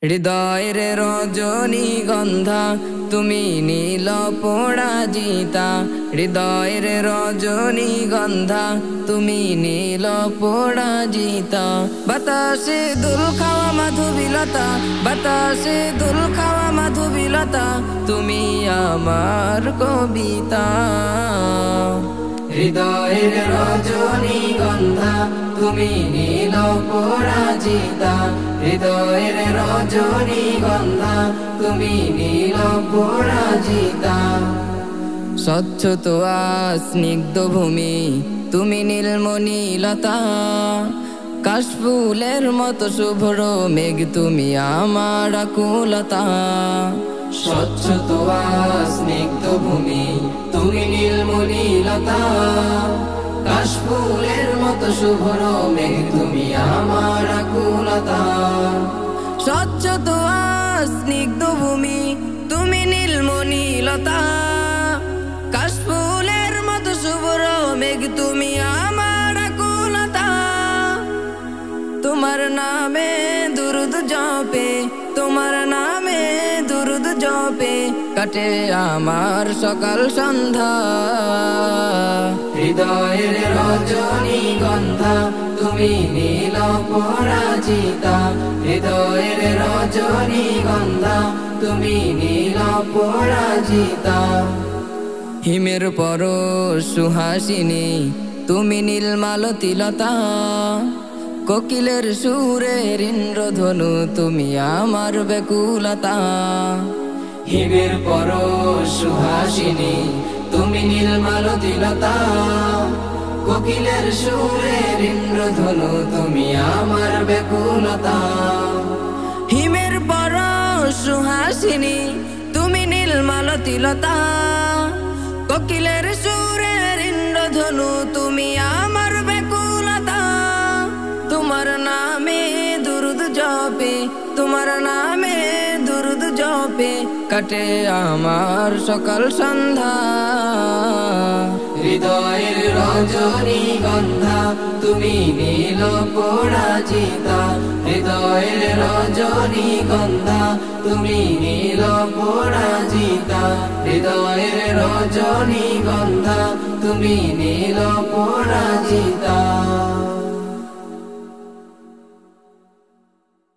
হৃদয়ের রজনীগন্ধা তুমি নীল পরাজিতা, হৃদয়ের রজনীগন্ধা তুমি নীল পরাজিতা। বাতাসে দোল খাওয়া মাধবীলতা, বাতাসে দোল খাওয়া মাধবীলতা, তুমি আমার কবিতা। হৃদয়ের রজনীগন্ধা তুমি নীল পরাজিতা, হৃদয়ের রজনীগন্ধা তুমি নীল পরাজিতা। স্বচ্ছ তোয়া স্নিগ্ধ ভূমি তুমি নীলমণিলতা, কাশফুলের মতো শুভ্র মেঘ তুমি আমার আকুলতা। স্বচ্ছ তোয়া স্নিগ্ধ ভূমি তুমি নীলমণিলতা, কাশফুলের মতো শুভ্র মেঘ তুমি আমার আকুলতা। স্বচ্ছ তোয়া স্নিগ্ধ ভূমি তুমি নীলমণিলতা, কাশফুলের মতো শুভ্র মেঘ তুমি আমার আকুলতা। তোমার নামে দুরুদ জপে, তোমার নামে দুরুদ জপে কাটে আমার সকাল সন্ধ্যা। হৃদয়ের রজনীগন্ধা তুমি নীল পরাজিতা, হৃদয়ের রজনীগন্ধা তুমি নীল পরাজিতা। হিমের পরশ সুহাসিনী তুমি নীলমালতিলতা, কোকিলের সুরের ইন্দ্রধনু তুমি আমার ব্যাকুলতা। হিমের পরশ সুহাসিনী তুমি নীলমালতিলতা, কোকিলের সুরের ইন্দ্রধনু তুমি আমার ব্যাকুলতা। হিমের পরশ সুহাসিনী তুমি নীলমালতিলতা, কোকিলের সুরের ইন্দ্রধনু তুমি আমার ব্যাকুলতা। তোমার নামে দুরুদ জপে, তোমার নামে দুরুদ জপে কাটে আমার সকাল সন্ধ্যা। হৃদয়ের রজনীগন্ধা তুমি নীল পরাজিতা, হৃদয়ের রজনীগন্ধা তুমি নীল পরাজিতা, হৃদয়ের রজনীগন্ধা তুমি নীল পরাজিতা।